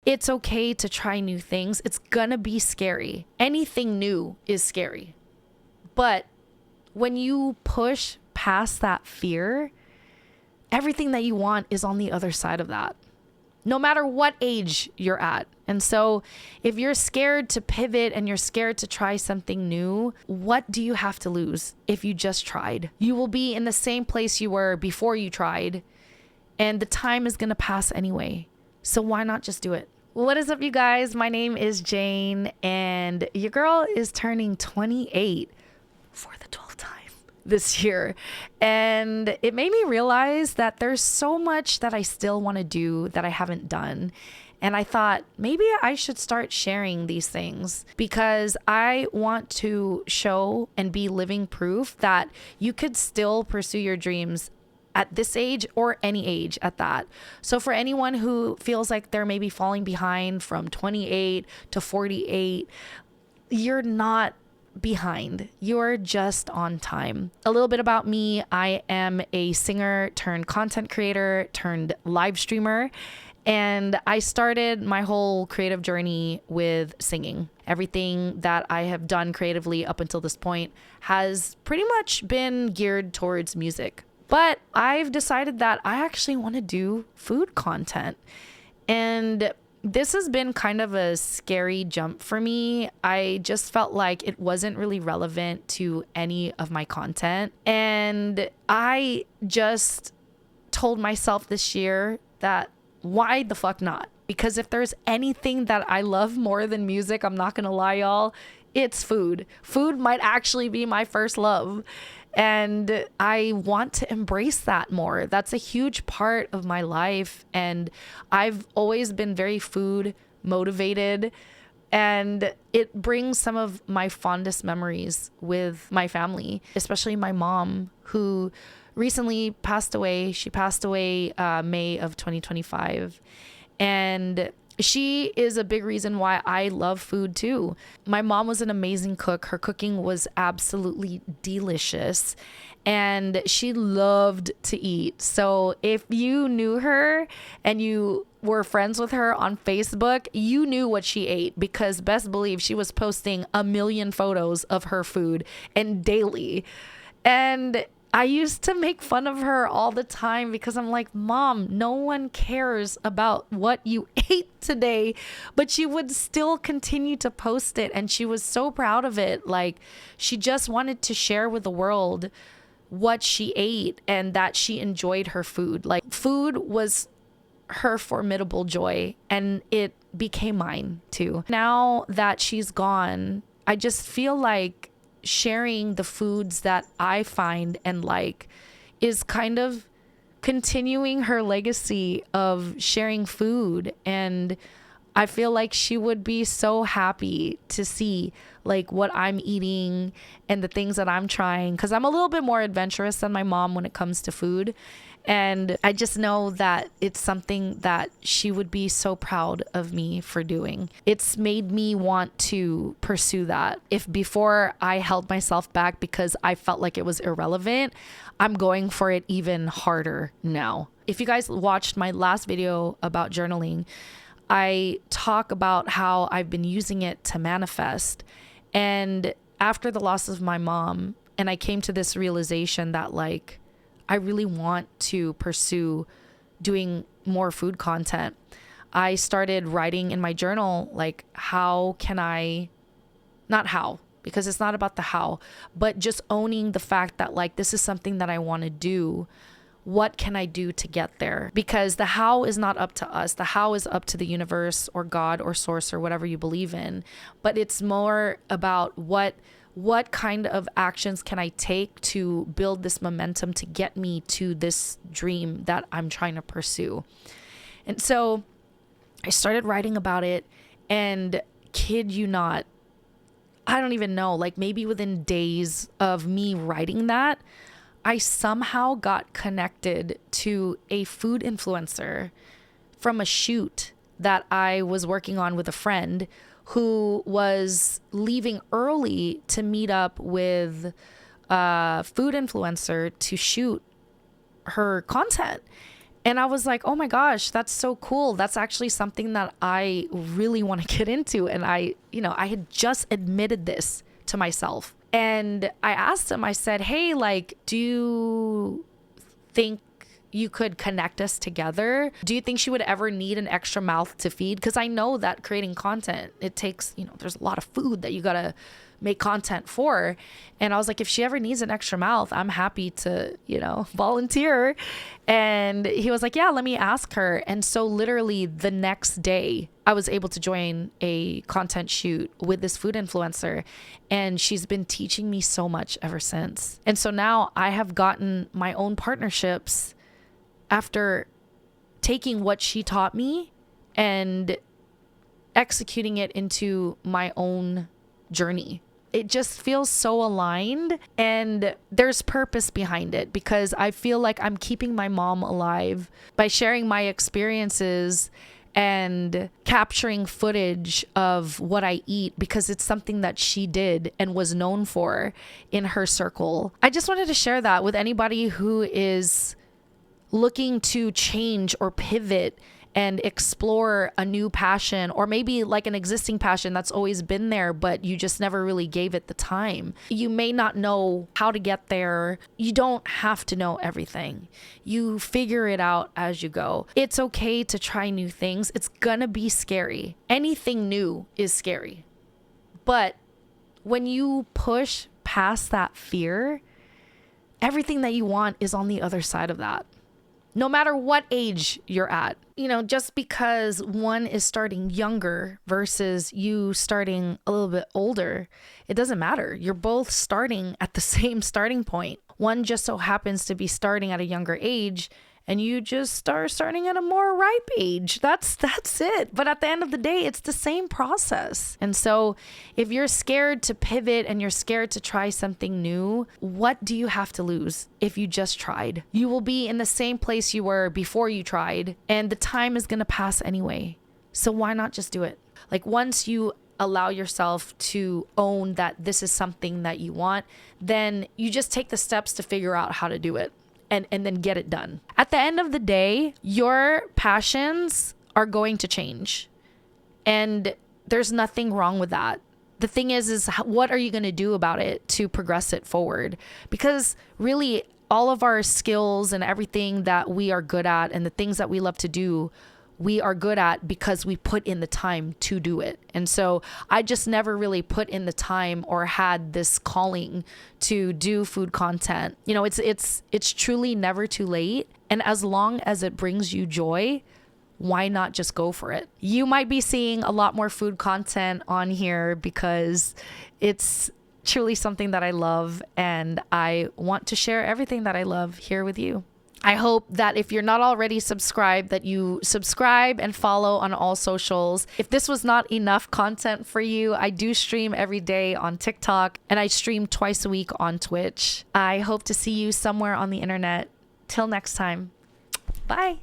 it's okay to try new things. It's gonna be scary. Anything new is scary. But when you push past that fear, everything that you want is on the other side of that, no matter what age you're at. And so if you're scared to pivot and you're scared to try something new, what do you have to lose if you just tried? You will be in the same place you were before you tried, and the time is going to pass anyway. So why not just do it? Well, what is up, you guys? My name is Jayne, and your girl is turning 28 for the 12th time this year. And it made me realize that there's so much that I still want to do that I haven't done. And I thought maybe I should start sharing these things because I want to show and be living proof that you could still pursue your dreams at this age or any age at that. So for anyone who feels like they're maybe falling behind from 28 to 48, you're not behind. You're just on time. A little bit about me. I am a singer turned content creator turned live streamer. And I started my whole creative journey with singing. Everything that I have done creatively up until this point has pretty much been geared towards music. But I've decided that I actually want to do food content. And this has been kind of a scary jump for me. I just felt like it wasn't really relevant to any of my content. And I just told myself this year that why the fuck not? Because if there's anything that I love more than music, I'm not gonna lie, y'all, it's food. Food might actually be my first love. And I want to embrace that more. That's a huge part of my life. And I've always been very food motivated. And it brings some of my fondest memories with my family, especially my mom, who recently passed away. She passed away May of 2025. And she is a big reason why I love food too. My mom was an amazing cook. Her cooking was absolutely delicious and she loved to eat. So if you knew her and you were friends with her on Facebook, you knew what she ate because best believe she was posting a million photos of her food and daily. And I used to make fun of her all the time because I'm like, Mom, no one cares about what you ate today. But she would still continue to post it. And she was so proud of it. Like, she just wanted to share with the world what she ate and that she enjoyed her food. Like, food was her formidable joy, and it became mine too. Now that she's gone, I just feel like sharing the foods that I find and like is kind of continuing her legacy of sharing food. And I feel like she would be so happy to see like what I'm eating and the things that I'm trying, because I'm a little bit more adventurous than my mom when it comes to food. And I just know that it's something that she would be so proud of me for doing. It's made me want to pursue that. If before I held myself back because I felt like it was irrelevant, I'm going for it even harder now. If you guys watched my last video about journaling, I talk about how I've been using it to manifest. And after the loss of my mom, and I came to this realization that like, I really want to pursue doing more food content. I started writing in my journal, like, how can I, not how, because it's not about the how, but just owning the fact that like, this is something that I want to do. What can I do to get there? Because the how is not up to us. The how is up to the universe or God or source or whatever you believe in. But it's more about what kind of actions can I take to build this momentum to get me to this dream that I'm trying to pursue. And so I started writing about it, and kid you not, I don't even know, like maybe within days of me writing that, I somehow got connected to a food influencer from a shoot that I was working on with a friend who was leaving early to meet up with a food influencer to shoot her content. And I was like, oh my gosh, that's so cool. That's actually something that I really want to get into. And I had just admitted this to myself. And I asked him, I said, hey, like, do you think you could connect us together? Do you think she would ever need an extra mouth to feed? Because I know that creating content, it takes, there's a lot of food that you got to make content for. And I was like, if she ever needs an extra mouth, I'm happy to, volunteer. And he was like, yeah, let me ask her. And so literally the next day, I was able to join a content shoot with this food influencer. And she's been teaching me so much ever since. And so now I have gotten my own partnerships after taking what she taught me and executing it into my own journey. It just feels so aligned, and there's purpose behind it because I feel like I'm keeping my mom alive by sharing my experiences and capturing footage of what I eat because it's something that she did and was known for in her circle. I just wanted to share that with anybody who is looking to change or pivot and explore a new passion, or maybe like an existing passion that's always been there, but you just never really gave it the time. You may not know how to get there. You don't have to know everything. You figure it out as you go. It's okay to try new things. It's gonna be scary. Anything new is scary. But when you push past that fear, everything that you want is on the other side of that. No matter what age you're at, just because one is starting younger versus you starting a little bit older, it doesn't matter. You're both starting at the same starting point. One just so happens to be starting at a younger age, and you just starting at a more ripe age. That's it. But at the end of the day, it's the same process. And so if you're scared to pivot and you're scared to try something new, what do you have to lose if you just tried? You will be in the same place you were before you tried, and the time is going to pass anyway. So why not just do it? Like, once you allow yourself to own that this is something that you want, then you just take the steps to figure out how to do it. And then get it done. At the end of the day, your passions are going to change. And there's nothing wrong with that. The thing is what are you going to do about it to progress it forward? Because really, all of our skills and everything that we are good at and the things that we love to do, we are good at because we put in the time to do it. And so I just never really put in the time or had this calling to do food content. It's truly never too late. And as long as it brings you joy, why not just go for it? You might be seeing a lot more food content on here because it's truly something that I love, and I want to share everything that I love here with you. I hope that if you're not already subscribed, that you subscribe and follow on all socials. If this was not enough content for you, I do stream every day on TikTok, and I stream twice a week on Twitch. I hope to see you somewhere on the internet. Till next time. Bye.